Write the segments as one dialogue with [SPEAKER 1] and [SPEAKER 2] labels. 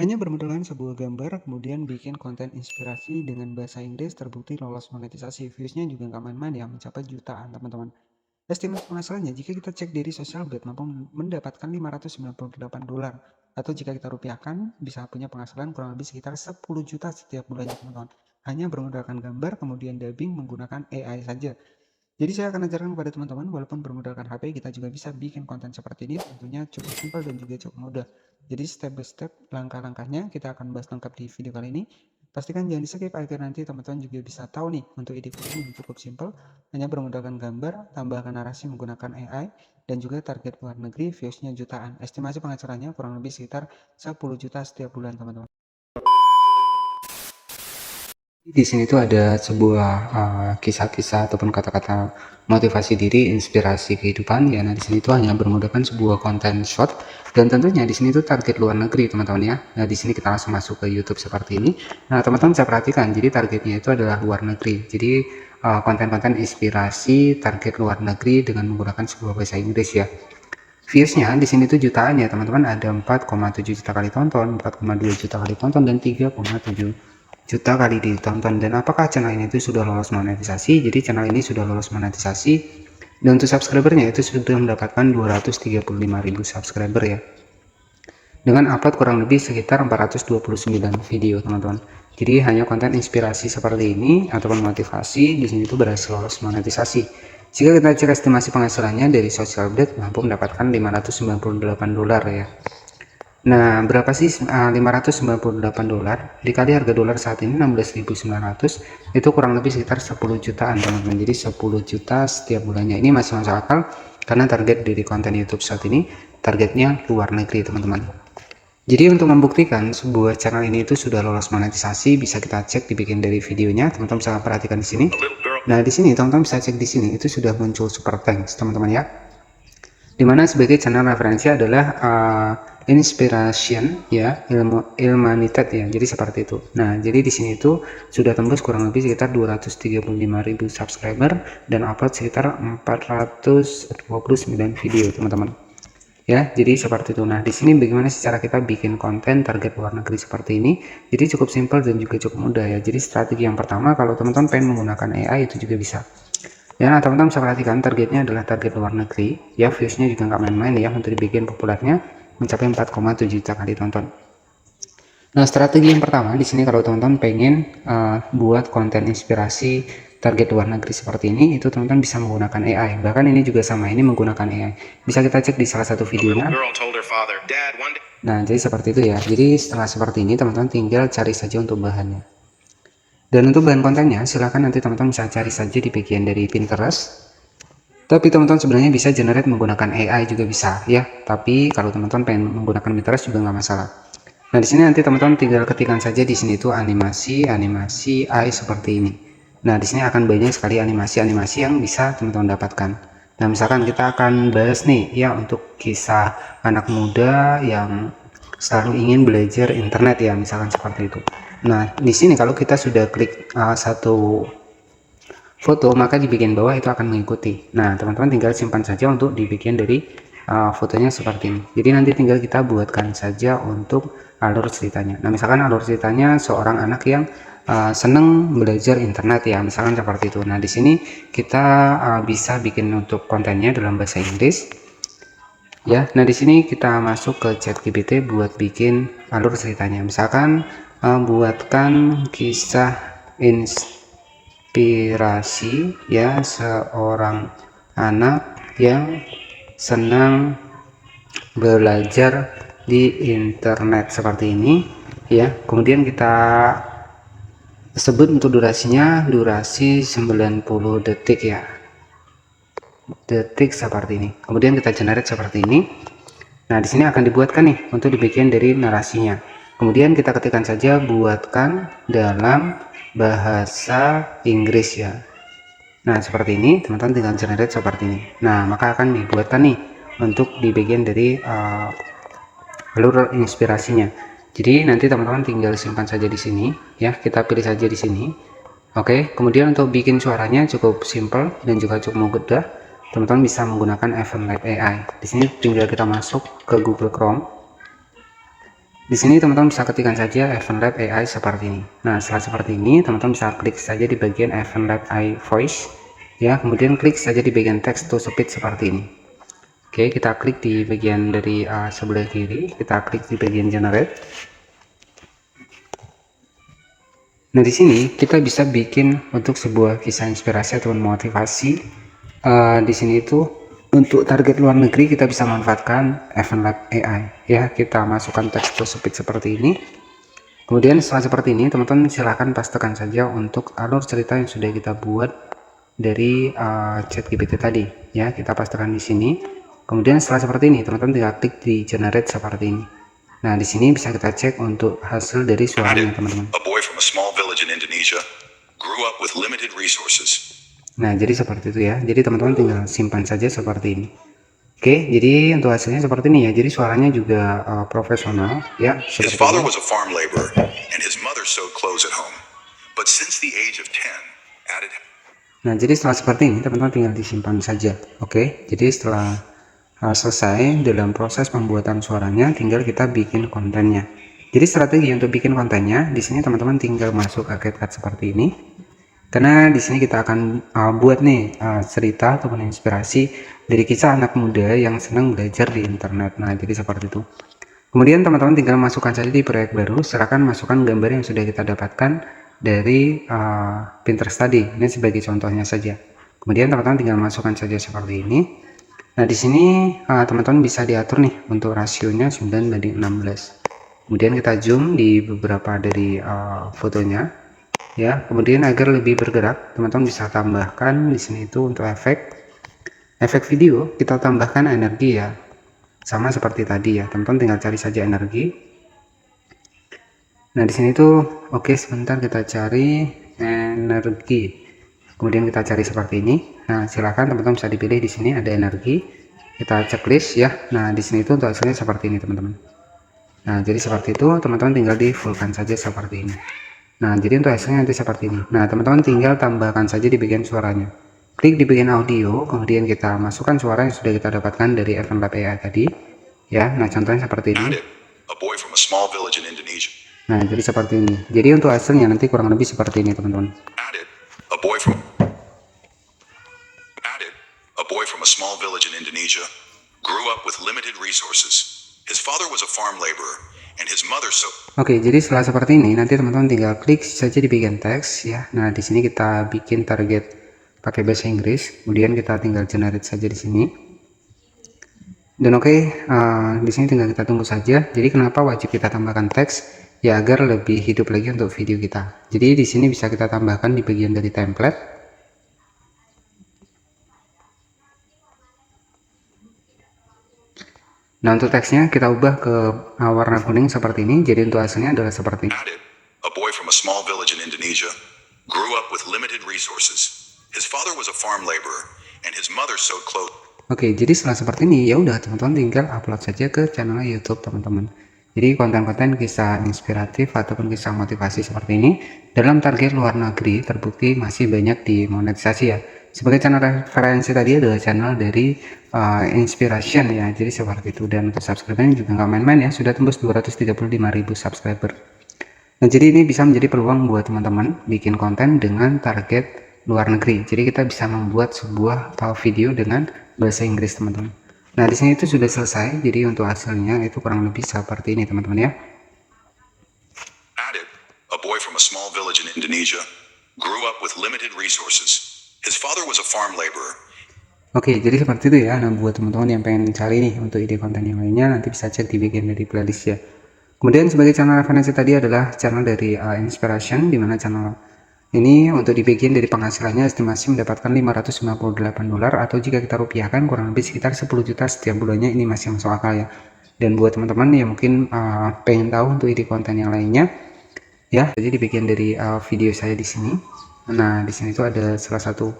[SPEAKER 1] Hanya bermodalkan sebuah gambar, kemudian bikin konten inspirasi dengan bahasa Inggris terbukti lolos monetisasi. Views-nya juga nggak main-main ya, mencapai jutaan teman-teman. Estimasi penghasilannya jika kita cek dari social blade mampu mendapatkan $598 atau jika kita rupiahkan bisa punya penghasilan kurang lebih sekitar 10 juta setiap bulannya teman-teman. Hanya bermodalkan gambar kemudian dubbing menggunakan AI saja. Jadi saya akan ajarkan kepada teman-teman walaupun bermodalkan HP kita juga bisa bikin konten seperti ini, tentunya cukup simpel dan juga cukup mudah. Jadi step by step langkah-langkahnya kita akan bahas lengkap di video kali ini. Pastikan jangan di skip agar nanti teman-teman juga bisa tahu nih untuk edit video yang cukup simpel, hanya bermodalkan gambar, tambahkan narasi menggunakan AI, dan juga target luar negeri viewsnya jutaan. Estimasi penghasilannya kurang lebih sekitar 10 juta setiap bulan teman-teman. Di sini tuh ada sebuah kisah-kisah ataupun kata-kata motivasi diri, inspirasi kehidupan ya. Nah, di sini tuh hanya bermodalkan sebuah konten short dan tentunya di sini tuh target luar negeri, teman-teman ya. Nah, di sini kita langsung masuk ke YouTube seperti ini. Nah, teman-teman bisa perhatikan, jadi targetnya itu adalah luar negeri. Jadi konten-konten inspirasi target luar negeri dengan menggunakan sebuah bahasa Inggris ya. Viewsnya di sini tuh jutaan ya, teman-teman. Ada 4,7 juta kali tonton, 4,2 juta kali tonton, dan 3,7 juta kali ditonton. Dan apakah channel ini tuh sudah lolos monetisasi? Jadi channel ini sudah lolos monetisasi dan untuk subscribernya itu sudah mendapatkan 235.000 subscriber ya, dengan upload kurang lebih sekitar 429 video teman-teman. Jadi hanya konten inspirasi seperti ini ataupun motivasi di sini tuh berhasil lolos monetisasi. Jika kita cek estimasi penghasilannya dari social blade mampu mendapatkan $598 ya. Nah, berapa sih $598 dikali harga dolar saat ini 16.900, itu kurang lebih sekitar 10 jutaan teman-teman. Jadi 10 juta setiap bulannya, ini masih masuk akal karena target dari konten YouTube saat ini targetnya luar negeri teman-teman. Jadi untuk membuktikan sebuah channel ini itu sudah lolos monetisasi bisa kita cek dibikin dari videonya, teman-teman bisa perhatikan di sini. Nah, di sini teman-teman bisa cek di sini itu sudah muncul super thanks teman-teman ya, dimana sebagai channel referensi adalah inspiration ya, ilmanitet ya, jadi seperti itu. Nah, jadi di sini itu sudah tembus kurang lebih sekitar 235.000 subscriber dan upload sekitar 429 video teman-teman ya. Jadi seperti itu. Nah, di sini bagaimana sih cara kita bikin konten target luar negeri seperti ini? Jadi cukup simpel dan juga cukup mudah ya. Jadi strategi yang pertama, kalau teman-teman pengen menggunakan AI itu juga bisa ya. Teman-teman bisa perhatikan targetnya adalah target luar negeri ya, viewsnya juga nggak main-main ya, untuk dibikin populernya mencapai 4,7 juta kali tonton. Nah, strategi yang pertama di sini kalau teman-teman pengen buat konten inspirasi target luar negeri seperti ini, itu teman-teman bisa menggunakan AI. Bahkan ini juga sama, ini menggunakan AI. Bisa kita cek di salah satu videonya. Nah, jadi seperti itu ya. Jadi setelah seperti ini teman-teman tinggal cari saja untuk bahannya. Dan untuk bahan kontennya silahkan nanti teman-teman bisa cari saja di bagian dari Pinterest. Tapi teman-teman sebenarnya bisa generate menggunakan AI juga bisa ya. Tapi kalau teman-teman pengen menggunakan Pinterest juga nggak masalah. Nah, di sini nanti teman-teman tinggal ketikkan saja di sini itu animasi AI seperti ini. Nah, di sini akan banyak sekali animasi-animasi yang bisa teman-teman dapatkan. Nah, misalkan kita akan bahas nih ya untuk kisah anak muda yang selalu ingin belajar internet ya, misalkan seperti itu. Nah, di sini kalau kita sudah klik satu foto, maka di bagian bawah itu akan mengikuti. Nah, teman-teman tinggal simpan saja untuk dibikin dari fotonya seperti ini. Jadi nanti tinggal kita buatkan saja untuk alur ceritanya. Nah, misalkan alur ceritanya seorang anak yang senang belajar internet ya, misalkan seperti itu. Nah, di sini kita bisa bikin untuk kontennya dalam bahasa Inggris ya. Nah, di sini kita masuk ke ChatGPT buat bikin alur ceritanya. Misalkan buatkan kisah inspirasi ya seorang anak yang senang belajar di internet seperti ini ya. Kemudian kita sebut untuk durasinya, durasi 90 detik ya, detik seperti ini. Kemudian kita generate seperti ini. Nah, di sini akan dibuatkan nih untuk dibikin dari narasinya. Kemudian kita ketikkan saja buatkan dalam bahasa Inggris ya. Nah, seperti ini teman-teman tinggal generate seperti ini. Nah, maka akan dibuatkan nih untuk di bagian dari alur inspirasinya. Jadi nanti teman-teman tinggal simpan saja di sini ya, kita pilih saja di sini. Oke, kemudian untuk bikin suaranya cukup simple dan juga cukup mudah. Teman-teman bisa menggunakan Event Live AI. Di sini tinggal kita masuk ke Google Chrome. Di sini teman-teman bisa ketikkan saja Event Lab AI seperti ini. Nah, setelah seperti ini, teman-teman bisa klik saja di bagian Event Lab AI Voice, ya. Kemudian klik saja di bagian Text to Speech seperti ini. Oke, kita klik di bagian dari sebelah kiri, kita klik di bagian Generate. Nah, di sini kita bisa bikin untuk sebuah kisah inspirasi atau motivasi. Di sini itu untuk target luar negeri kita bisa manfaatkan Event Lab AI, ya. Kita masukkan text to speech seperti ini. Kemudian setelah seperti ini, teman-teman silahkan pastekan saja untuk alur cerita yang sudah kita buat dari ChatGPT tadi, ya. Kita pastekan di sini. Kemudian setelah seperti ini, teman-teman tinggal klik di generate seperti ini. Nah, di sini bisa kita cek untuk hasil dari suaranya, teman-teman. Nah, jadi seperti itu ya. Jadi teman-teman tinggal simpan saja seperti ini. Oke, jadi untuk hasilnya seperti ini ya. Jadi suaranya juga profesional ya.
[SPEAKER 2] His father was a farm laborer and his mother sewed clothes at home. But since the age of 10, added.
[SPEAKER 1] Nah, jadi setelah seperti ini teman-teman tinggal disimpan saja. Oke, jadi setelah selesai dalam proses pembuatan suaranya, tinggal kita bikin kontennya. Jadi strategi untuk bikin kontennya di sini teman-teman tinggal masuk ke CapCut seperti ini. Karena di sini kita akan buat nih cerita ataupun inspirasi dari kisah anak muda yang senang belajar di internet. Nah, jadi seperti itu. Kemudian teman-teman tinggal masukkan saja di proyek baru, silakan masukkan gambar yang sudah kita dapatkan dari Pinterest tadi. Ini sebagai contohnya saja. Kemudian teman-teman tinggal masukkan saja seperti ini. Nah, di sini teman-teman bisa diatur nih untuk rasionya 9:16. Kemudian kita zoom di beberapa dari fotonya. Ya, kemudian agar lebih bergerak, teman-teman bisa tambahkan di sini itu untuk efek video, kita tambahkan energi ya. Sama seperti tadi ya, teman-teman tinggal cari saja energi. Nah, di sini tuh oke, sebentar kita cari energi. Kemudian kita cari seperti ini. Nah, silakan teman-teman bisa dipilih di sini ada energi. Kita checklist ya. Nah, di sini tuh untuk hasilnya seperti ini, teman-teman. Nah, jadi seperti itu, teman-teman tinggal di fullkan saja seperti ini. Nah, jadi untuk hasilnya nanti seperti ini. Nah, teman-teman tinggal tambahkan saja di bagian suaranya. Klik di bagian audio, kemudian kita masukkan suara yang sudah kita dapatkan dari Event Lab AI tadi. Ya, nah contohnya seperti ini. Nah, jadi seperti ini. Jadi untuk hasilnya nanti kurang lebih seperti ini, teman-teman.
[SPEAKER 2] A boy from a small village in Indonesia grew up with limited resources. His father was a farm laborer.
[SPEAKER 1] Oke, jadi setelah seperti ini nanti teman-teman tinggal klik saja di bagian teks ya. Nah, di sini kita bikin target pakai bahasa Inggris, kemudian kita tinggal generate saja di sini. Dan di sini tinggal kita tunggu saja. Jadi kenapa wajib kita tambahkan teks? Ya agar lebih hidup lagi untuk video kita. Jadi di sini bisa kita tambahkan di bagian dari template. Nah, untuk teksnya kita ubah ke warna kuning seperti ini. Jadi untuk hasilnya adalah seperti ini.
[SPEAKER 2] A boy from a small village in Indonesia grew up with limited resources. His father was a farm laborer and his mother sewed clothes.
[SPEAKER 1] Oke, jadi setelah seperti ini ya udah teman-teman tinggal upload saja ke channel YouTube teman-teman. Jadi konten-konten kisah inspiratif ataupun kisah motivasi seperti ini dalam target luar negeri terbukti masih banyak dimonetisasi ya. Sebagai channel referensi tadi adalah channel dari inspiration ya, jadi seperti itu. Dan untuk subscribernya juga nggak main-main ya, sudah tembus 235.000 subscriber. Nah, jadi ini bisa menjadi peluang buat teman-teman bikin konten dengan target luar negeri. Jadi kita bisa membuat sebuah video dengan bahasa Inggris, teman-teman. Nah, di sini itu sudah selesai. Jadi untuk hasilnya itu kurang lebih seperti ini, teman-teman ya.
[SPEAKER 2] A boy from a small village in Indonesia grew up with limited resources. His father was a farm laborer.
[SPEAKER 1] Oke, jadi seperti itu ya. Nah, buat teman-teman yang pengen cari nih untuk ide konten yang lainnya, nanti bisa cek di bagian dari playlist ya. Kemudian sebagai channel referensi tadi adalah channel dari Inspiration, di mana channel ini untuk di bagian dari penghasilannya estimasi mendapatkan $558 atau jika kita rupiahkan kurang lebih sekitar 10 juta setiap bulannya. Ini masih masuk akal ya. Dan buat teman-teman yang mungkin pengen tahu untuk ide konten yang lainnya ya, jadi di bagian dari video saya di sini. Nah, di sini itu ada salah satu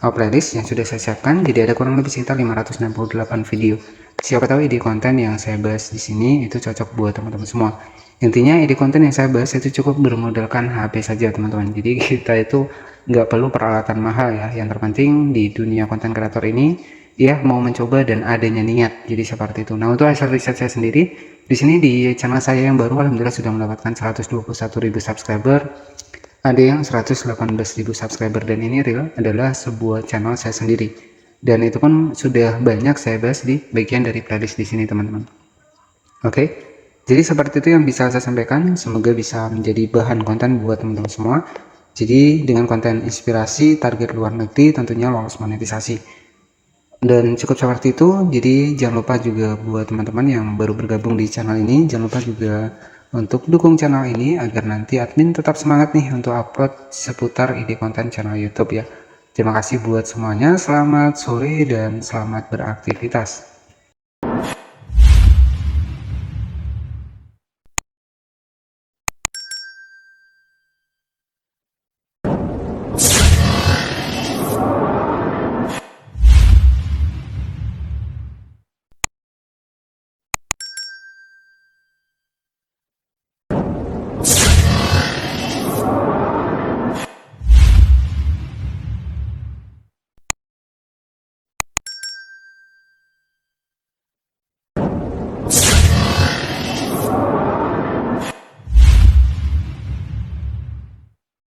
[SPEAKER 1] playlist yang sudah saya siapkan. Jadi ada kurang lebih sekitar 568 video. Siapa tahu ide konten yang saya bahas di sini itu cocok buat teman-teman semua. Intinya ide konten yang saya bahas itu cukup bermodalkan HP saja, teman-teman. Jadi kita itu nggak perlu peralatan mahal ya. Yang terpenting di dunia konten kreator ini ya mau mencoba dan adanya niat. Jadi seperti itu. Nah, untuk hasil riset saya sendiri Di sini di channel saya yang baru alhamdulillah sudah mendapatkan 121.000 subscriber. Ada yang 118.000 subscriber, dan ini real adalah sebuah channel saya sendiri. Dan itu pun sudah banyak saya bahas di bagian dari playlist di sini, teman-teman. Oke. Jadi seperti itu yang bisa saya sampaikan, semoga bisa menjadi bahan konten buat teman-teman semua. Jadi dengan konten inspirasi target luar negeri tentunya lolos monetisasi. Dan cukup seperti itu. Jadi jangan lupa juga buat teman-teman yang baru bergabung di channel ini, jangan lupa juga untuk dukung channel ini agar nanti admin tetap semangat nih untuk upload seputar ide konten channel YouTube ya. Terima kasih buat semuanya, selamat sore dan selamat beraktivitas.